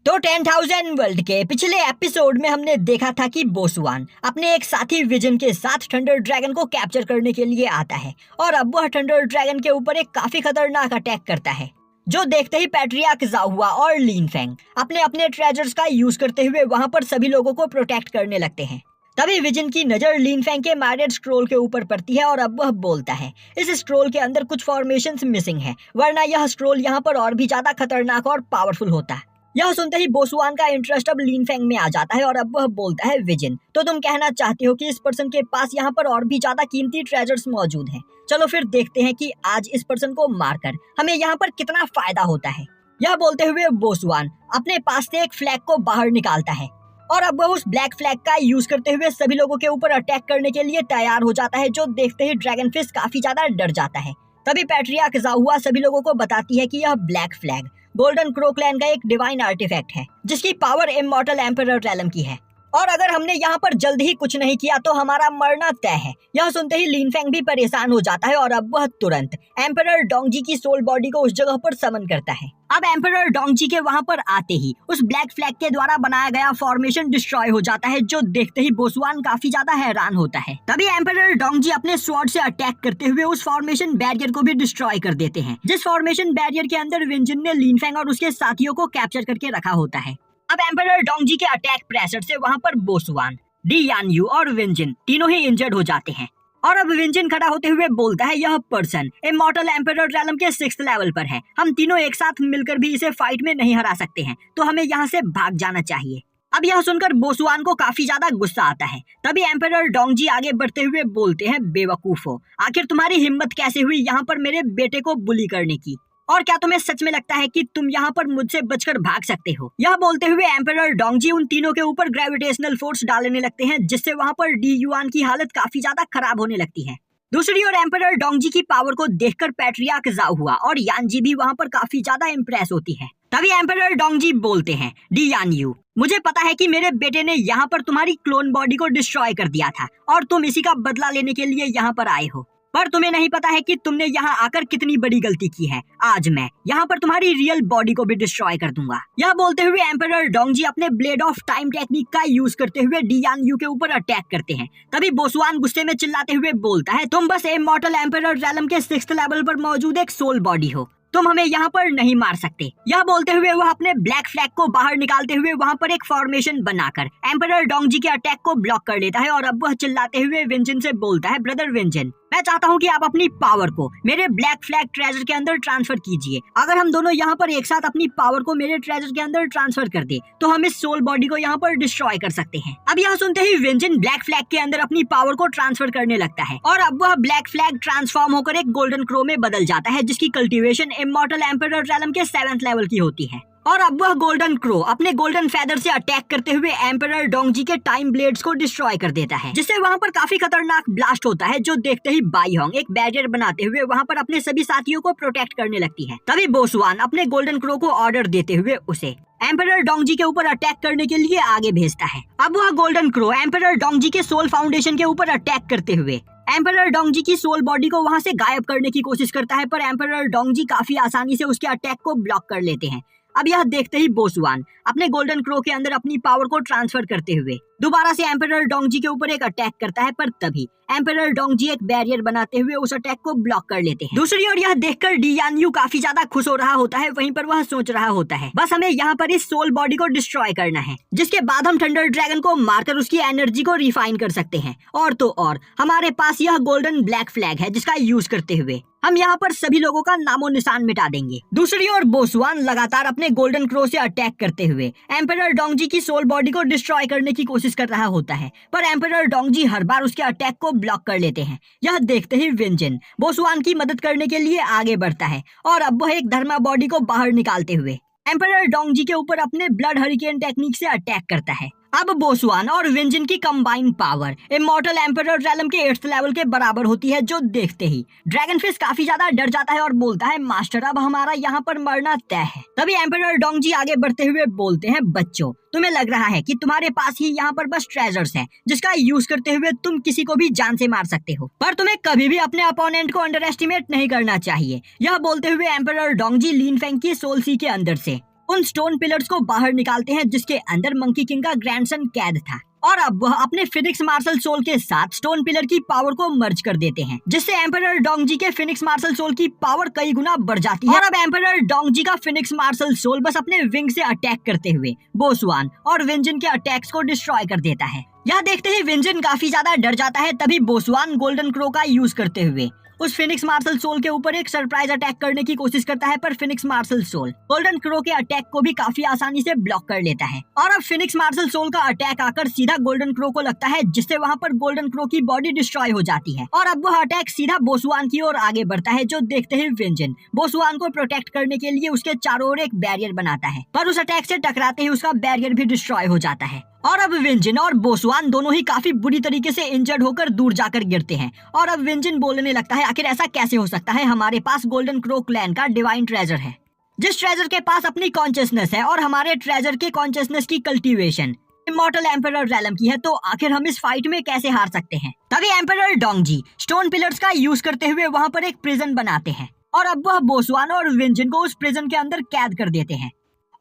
तो 10,000 वर्ल्ड के पिछले एपिसोड में हमने देखा था कि बोसवान अपने एक साथी विजन के साथ थंडर ड्रैगन को कैप्चर करने के लिए आता है और अब वह थंडर ड्रैगन के ऊपर एक काफी खतरनाक अटैक करता है, जो देखते ही पैट्रियार्क ज़ाहुआ और लिन फेंग अपने अपने ट्रेजर्स का यूज करते हुए वहां पर सभी लोगों को प्रोटेक्ट करने लगते हैं। तभी विजन की नजर लिन फेंग के मार्डेड स्क्रोल के ऊपर पड़ती है और अब वह बोलता है इस स्क्रोल के अंदर कुछ फॉर्मेशंस मिसिंग है, वरना यह स्क्रोल यहाँ पर और भी ज्यादा खतरनाक और पावरफुल होता है। यह सुनते ही बोसवान का इंटरेस्ट अब लिन फेंग में आ जाता है और अब वह बोलता है विजन, तो तुम कहना चाहते हो कि इस पर्सन के पास यहाँ पर और भी ज्यादा कीमती ट्रेजर्स मौजूद हैं। चलो फिर देखते हैं कि आज इस पर्सन को मारकर हमें यहाँ पर कितना फायदा होता है। यह बोलते हुए बोसवान अपने पास से एक फ्लैग को बाहर निकालता है और अब वह उस ब्लैक फ्लैग का यूज करते हुए सभी लोगों के ऊपर अटैक करने के लिए तैयार हो जाता है, जो देखते ही ड्रैगन फिश काफी ज्यादा डर जाता है। तभी पैट्रियार्क ज़ाहुआ सभी लोगों को बताती है कि यह black flag golden crow clan का एक डिवाइन आर्टिफैक्ट है, जिसकी पावर इमॉर्टल एम्परर रैलम की है और अगर हमने यहाँ पर जल्द ही कुछ नहीं किया तो हमारा मरना तय है। यह सुनते ही लिन फेंग भी परेशान हो जाता है और अब वह तुरंत एम्परर डोंगजी की सोल बॉडी को उस जगह पर समन करता है। अब एम्परर डोंगजी के वहां पर आते ही उस ब्लैक फ्लैग के द्वारा बनाया गया फॉर्मेशन डिस्ट्रॉय हो जाता है, जो देखते ही बोसवान काफी ज्यादा हैरान होता है। तभी एम्परर डोंगजी अपने स्वॉर्ड से अटैक करते हुए उस फॉर्मेशन बैरियर को भी डिस्ट्रॉय कर देते हैं, जिस फॉर्मेशन बैरियर के अंदर विंजन ने लिन फेंग और उसके साथियों को कैप्चर करके रखा होता है। अब एम्परर डोंगजी के अटैक प्रेशर से वहां पर बोसवान, डी यान यू और विंजन तीनों ही इंजर्ड हो जाते हैं और अब विंजन खड़ा होते हुए बोलता है यह पर्सन इमॉर्टल एम्परर रैलम के 6th लेवल पर है, हम तीनों एक साथ मिलकर भी इसे फाइट में नहीं हरा सकते हैं, तो हमें यहाँ से भाग जाना चाहिए। अब यह सुनकर बोसवान को काफी ज्यादा गुस्सा आता है। तभी एम्परर डोंगजी आगे बढ़ते हुए बोलते हैं बेवकूफो, आखिर तुम्हारी हिम्मत कैसे हुई यहाँ पर मेरे बेटे को बुली करने की, और क्या तुम्हें सच में लगता है कि तुम यहाँ पर मुझसे बचकर भाग सकते हो। यह बोलते हुए एम्परर डोंगजी उन तीनों के ऊपर ग्रेविटेशनल फोर्स डालने लगते हैं, जिससे वहाँ पर डी युआन की हालत काफी ज्यादा खराब होने लगती है। दूसरी ओर एम्परर डोंगजी की पावर को देखकर पैट्रियार्क ज़ाहुआ और यानजी भी वहाँ पर काफी ज्यादा इम्प्रेस होती है। तभी एम्परर डोंगजी बोलते हैं डी यान यू, मुझे पता है कि मेरे बेटे ने यहाँ पर तुम्हारी क्लोन बॉडी को डिस्ट्रॉय कर दिया था और तुम इसी का बदला लेने के लिए यहाँ पर आए हो, पर तुम्हें नहीं पता है कि तुमने यहाँ आकर कितनी बड़ी गलती की है। आज मैं यहाँ पर तुम्हारी रियल बॉडी को भी डिस्ट्रॉय कर दूंगा। यह बोलते हुए एम्परर डोंगजी अपने ब्लेड ऑफ टाइम टेक्निक का यूज करते हुए डी यान यू के ऊपर अटैक करते हैं। तभी बोसवान गुस्से में चिल्लाते हुए बोलता है तुम बस इमॉर्टल एम्परर रैलम के 6th लेवल पर मौजूद एक सोल बॉडी हो, तुम हमें यहाँ पर नहीं मार सकते। यह बोलते हुए वह अपने ब्लैक फ्लैग को बाहर निकालते हुए वहाँ पर एक फॉर्मेशन बनाकर एम्परर डोंगजी के अटैक को ब्लॉक कर लेता है और अब वह चिल्लाते हुए विंजन से बोलता है ब्रदर विंजन, मैं चाहता हूँ कि आप अपनी पावर को मेरे ब्लैक फ्लैग ट्रेजर के अंदर ट्रांसफर कीजिए। अगर हम दोनों यहाँ पर एक साथ अपनी पावर को मेरे ट्रेजर के अंदर ट्रांसफर कर दे तो हम इस सोल बॉडी को यहाँ पर डिस्ट्रॉय कर सकते हैं। अब यह सुनते ही विंजन ब्लैक फ्लैग के अंदर अपनी पावर को ट्रांसफर करने लगता है और अब वह ब्लैक फ्लैग ट्रांसफॉर्म होकर एक गोल्डन क्रो में बदल जाता है, जिसकी कल्टीवेशन इमॉर्टल एम्परर रैलम के 7th लेवल की होती है। और अब वह गोल्डन क्रो अपने गोल्डन फेदर से अटैक करते हुए एम्परर डोंगजी के टाइम ब्लेड्स को डिस्ट्रॉय कर देता है, जिससे वहाँ पर काफी खतरनाक ब्लास्ट होता है, जो देखते ही बाईहोंग एक बैरियर बनाते हुए वहाँ पर अपने सभी साथियों को प्रोटेक्ट करने लगती है। तभी बोसवान अपने गोल्डन क्रो को ऑर्डर देते हुए उसे एम्परर डोंगजी के ऊपर अटैक करने के लिए आगे भेजता है। अब वह गोल्डन क्रो एम्परर डोंगजी के सोल फाउंडेशन के ऊपर अटैक करते हुए एम्परर डोंगजी की सोल बॉडी को वहाँ से गायब करने की कोशिश करता है, पर एम्परर डोंगजी काफी आसानी से उसके अटैक को ब्लॉक कर लेते हैं। अब यह देखते ही बोसवान अपने गोल्डन क्रो के अंदर अपनी पावर को ट्रांसफर करते हुए दोबारा से एम्परर डोंगजी के ऊपर एक अटैक करता है, पर तभी एम्परर डोंगजी एक बैरियर बनाते हुए उस अटैक को ब्लॉक कर लेते हैं। दूसरी ओर यह देखकर डी यान यू काफी ज्यादा खुश हो रहा होता है, वहीं पर वह सोच रहा होता है बस हमें यहाँ पर इस सोल बॉडी को डिस्ट्रॉय करना है, जिसके बाद हम थंडर ड्रैगन को मारकर उसकी एनर्जी को रिफाइन कर सकते हैं। और तो और हमारे पास यह गोल्डन ब्लैक फ्लैग है, जिसका यूज करते हुए हम यहाँ पर सभी लोगों का नामो निशान मिटा देंगे। दूसरी ओर बोसवान लगातार अपने गोल्डन क्रो से अटैक करते हुए एम्परर डोंगजी की सोल बॉडी को डिस्ट्रॉय करने की कोशिश कर रहा होता है, पर एम्परर डोंगजी हर बार उसके अटैक को ब्लॉक कर लेते हैं। यह देखते ही विंजन बोसवान की मदद करने के लिए आगे बढ़ता है और अब वह एक धर्मा बॉडी को बाहर निकालते हुए एम्परर डोंगजी के ऊपर अपने ब्लड हरिकेन टेक्निक से अटैक करता है। अब बोसवान और विंजन की combined power immortal emperor realm के 8th लेवल के बराबर होती है, जो देखते ही ड्रैगन फिश काफी ज्यादा डर जाता है और बोलता है मास्टर अब हमारा यहाँ पर मरना तय है। तभी एम्परर डोंगजी आगे बढ़ते हुए बोलते हैं बच्चों, तुम्हें लग रहा है कि तुम्हारे पास ही यहाँ पर बस ट्रेजर्स है, जिसका यूज करते हुए तुम किसी को भी जान से मार सकते हो, पर तुम्हें कभी भी अपने अपोनेंट को अंडर एस्टिमेट नहीं करना चाहिए। यह बोलते हुए एम्परर डोंगजी लिन फेंग की सोल सी के अंदर से उन स्टोन पिलर्स को बाहर निकालते हैं जिसके अंदर मंकी किंग का ग्रैंडसन कैद था, और अब वह अपने फिनिक्स मार्शल सोल के साथ स्टोन पिलर की पावर को मर्ज कर देते हैं, जिससे एम्परर डोंगजी के फिनिक्स मार्शल सोल की पावर कई गुना बढ़ जाती है। और अब एम्परर डोंगजी का फिनिक्स मार्शल सोल बस अपने विंग से अटैक करते हुए बोसवान और विंजन के अटैक्स को डिस्ट्रॉय कर देता है। यह देखते ही विंजन काफी ज्यादा डर जाता है। तभी बोसवान गोल्डन क्रो का यूज करते हुए उस फिनिक्स मार्शल सोल के ऊपर एक सरप्राइज अटैक करने की कोशिश करता है, पर phoenix marshal soul golden crow के अटैक को भी काफी आसानी से ब्लॉक कर लेता है। और अब फिनिक्स मार्शल सोल का अटैक आकर सीधा गोल्डन क्रो को लगता है, जिससे वहाँ पर गोल्डन क्रो की बॉडी डिस्ट्रॉय हो जाती है। और अब वह अटैक सीधा बोसवान की ओर आगे बढ़ता है, जो देखते ही विंजन बोसवान को प्रोटेक्ट करने के लिए उसके चारों ओर एक बैरियर बनाता है, पर उस अटैक से टकराते ही उसका बैरियर भी डिस्ट्रॉय हो जाता है। और अब विंजन और बोसवान दोनों ही काफी बुरी तरीके से इंजर्ड होकर दूर जाकर गिरते हैं। और अब विंजन बोलने लगता है, आखिर ऐसा कैसे हो सकता है, हमारे पास गोल्डन क्रो क्लैन का डिवाइन ट्रेजर है, जिस ट्रेजर के पास अपनी कॉन्शियसनेस है और हमारे ट्रेजर के कॉन्शियसनेस की कल्टीवेशन इमॉर्टल एम्परर रैलम की है, तो आखिर हम इस फाइट में कैसे हार सकते हैं। तभी एम्परर डोंगजी स्टोन पिलर्स का यूज करते हुए वहाँ पर एक प्रिजन बनाते हैं, और अब वह बोसवान और विंजन को उस प्रिजन के अंदर कैद कर देते हैं।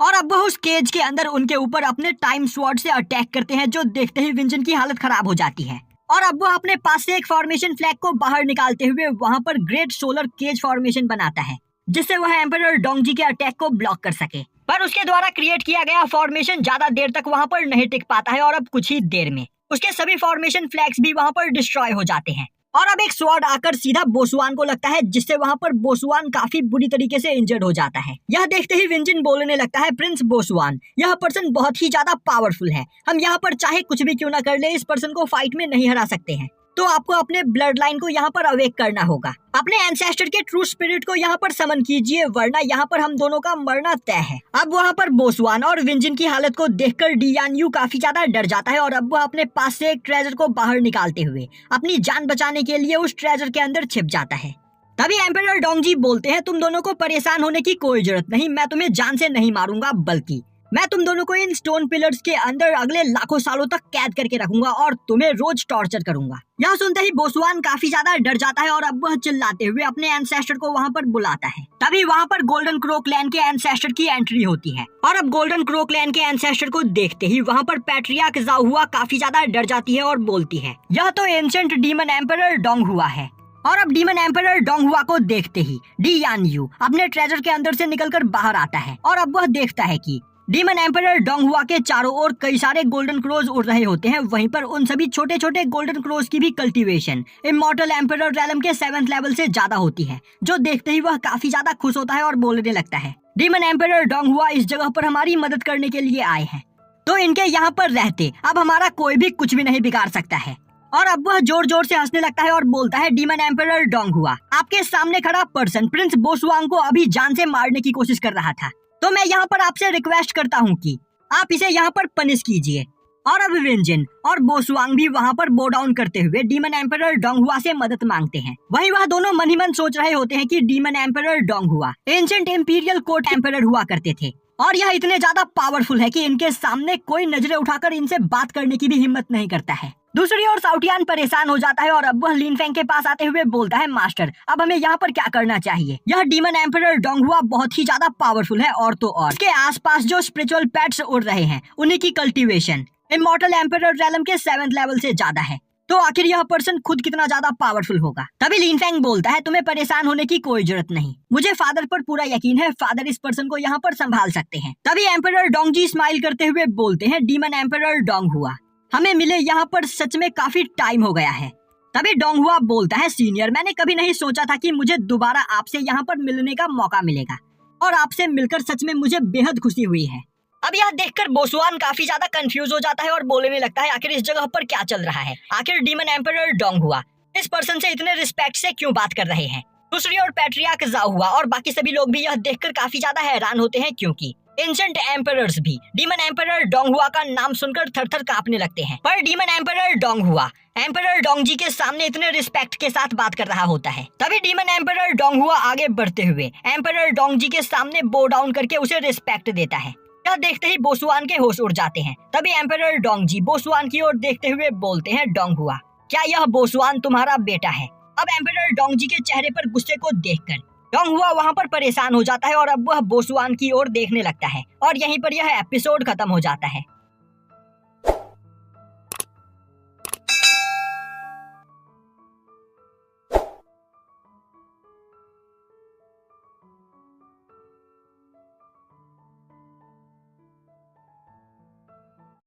और अब वह उस केज के अंदर उनके ऊपर अपने टाइम स्वॉर्ड से अटैक करते हैं, जो देखते ही विंजन की हालत खराब हो जाती है। और अब वह अपने पास से एक फॉर्मेशन फ्लैग को बाहर निकालते हुए वहां पर ग्रेट सोलर केज फॉर्मेशन बनाता है, जिससे वह एम्परर डोंगजी के अटैक को ब्लॉक कर सके। पर उसके द्वारा क्रिएट किया गया फॉर्मेशन ज्यादा देर तक वहां पर नहीं टिक पाता है, और अब कुछ ही देर में उसके सभी फॉर्मेशन फ्लैग्स भी वहां पर डिस्ट्रॉय हो जाते हैं। और अब एक स्वॉर्ड आकर सीधा बोसवान को लगता है, जिससे वहां पर बोसवान काफी बुरी तरीके से इंजर्ड हो जाता है। यह देखते ही विंजन बोलने लगता है, प्रिंस बोसवान, यह पर्सन बहुत ही ज्यादा पावरफुल है, हम यहाँ पर चाहे कुछ भी क्यों ना कर ले, इस पर्सन को फाइट में नहीं हरा सकते हैं। तो आपको अपने ब्लड लाइन को यहाँ पर अवेक करना होगा, अपने एंसेस्टर के ट्रू स्पिरिट को यहाँ पर समन कीजिए, वरना यहाँ पर हम दोनों का मरना तय है। अब वहाँ पर बोसवान और विंजन की हालत को देखकर डियान यू काफी ज्यादा डर जाता है, और अब वह अपने पास से एक ट्रेजर को बाहर निकालते हुए अपनी जान बचाने के लिए उस ट्रेजर के अंदर छिप जाता है। तभी एम्परर डोंगजी बोलते हैं, तुम दोनों को परेशान होने की कोई जरूरत नहीं, मैं तुम्हें जान से नहीं मारूंगा, बल्कि मैं तुम दोनों को इन स्टोन पिलर्स के अंदर अगले लाखों सालों तक कैद करके रखूंगा और तुम्हें रोज टॉर्चर करूंगा। यह सुनते ही बोसवान काफी ज्यादा डर जाता है, और अब वह चिल्लाते हुए अपने एंसेस्टर को वहां पर बुलाता है। तभी वहां पर गोल्डन क्रो क्लैन के एंसेस्टर की एंट्री होती है, और अब गोल्डन क्रो क्लैन के एंसेस्टर को देखते ही वहां पर पैट्रियार्क जाओहुआ काफी ज्यादा डर जाती है और बोलती है, यह तो एंशिएंट डीमन एम्परर डोंगहुआ है। और अब डीमन एम्परर डोंगहुआ को देखते ही डियान यू अपने ट्रेजर के अंदर से निकलकर बाहर आता है, और अब वह देखता है कि डीमन एम्परर डोंगहुआ के चारों ओर कई सारे गोल्डन क्रोज उड़ रहे होते हैं। वहीं पर उन सभी छोटे छोटे गोल्डन क्रोज की भी कल्टीवेशन इमॉर्टल एम्परर रैलम के 7th लेवल से ज्यादा होती है, जो देखते ही वह काफी ज्यादा खुश होता है और बोलने लगता है, डीमन एम्परर डोंगहुआ इस जगह पर हमारी मदद करने के लिए आए हैं, तो इनके यहाँ पर रहते अब हमारा कोई भी कुछ भी नहीं बिगाड़ सकता है। और अब वह जोर जोर से हंसने लगता है और बोलता है, डीमन एम्परर डोंगहुआ, आपके सामने खड़ा पर्सन प्रिंस बोसवान को अभी जान से मारने की कोशिश कर रहा था, तो मैं यहाँ पर आपसे रिक्वेस्ट करता हूँ कि आप इसे यहाँ पर पनिश कीजिए। और अब विंजन और बोसवांग भी वहाँ पर बो डाउन करते हुए डीमन एम्परर डोंगहुआ से मदद मांगते हैं। वहीं वह दोनों मन ही मन सोच रहे होते हैं कि demon emperor donghua ancient imperial court emperor हुआ करते थे, और यह इतने ज्यादा पावरफुल है कि इनके सामने कोई नजरें उठाकर इनसे बात करने की भी हिम्मत नहीं करता है। दूसरी ओर साउटियान परेशान हो जाता है, और अब वह लिन फेंग के पास आते हुए बोलता है, मास्टर अब हमें यहाँ पर क्या करना चाहिए, यह डीमन एम्परर डोंगहुआ बहुत ही ज्यादा पावरफुल है, और तो और इसके आसपास जो स्पिरिचुअल पेट्स उड़ रहे हैं उन्हीं की कल्टीवेशन इमॉर्टल एम्परर रैलम के 7th लेवल से ज्यादा है, तो आखिर यह पर्सन खुद कितना ज्यादा पावरफुल होगा। तभी लिन फेंग बोलता है, तुम्हें परेशान होने की कोई जरूरत नहीं, मुझे फादर पर पूरा यकीन है, फादर इस पर्सन को यहाँ पर संभाल सकते हैं। तभी एम्परर डोंगजी स्माइल करते हुए बोलते हैं, डीमन एम्परर डोंगहुआ, हमें मिले यहाँ पर सच में काफी टाइम हो गया है। तभी डोंगहुआ बोलता है, सीनियर, मैंने कभी नहीं सोचा था कि मुझे दोबारा आपसे यहाँ पर मिलने का मौका मिलेगा, और आपसे मिलकर सच में मुझे बेहद खुशी हुई है। अब यह देखकर बोसवान काफी ज्यादा कंफ्यूज हो जाता है और बोलने लगता है, आखिर इस जगह पर क्या चल रहा है, आखिर डीमन एम्परर डोंगहुआ इस पर्सन से इतने रिस्पेक्ट से क्यों बात कर रहे हैं। दूसरी ओर पैट्रियार्क जाओहुआ और बाकी सभी लोग भी यह देखकर काफी ज्यादा हैरान होते हैं, क्योंकि एंशिएंट एम्परर्स भी डीमन एम्परर डोंगहुआ का नाम सुनकर थर-थर कांपने लगते हैं। पर डीमन एम्परर डोंगहुआ एम्परर डोंगजी के सामने इतने रिस्पेक्ट के साथ बात कर रहा होता है। तभी डीमन एम्परर डोंगहुआ आगे बढ़ते हुए एम्परर डोंगजी के सामने बो डाउन करके उसे रिस्पेक्ट देता है। यह देखते ही बोसवान के होश उड़ जाते हैं। तभी एम्परर डोंगजी बोसवान की ओर देखते हुए बोलते हैं, डोंगहुआ, क्या यह बोसवान तुम्हारा बेटा है। अब एम्परर डोंगजी के चेहरे पर गुस्से को देखकर योंगहुआ वहाँ पर परेशान हो जाता है और अब वह बोसवान की ओर देखने लगता है और यहीं पर यह एपिसोड खत्म हो जाता है।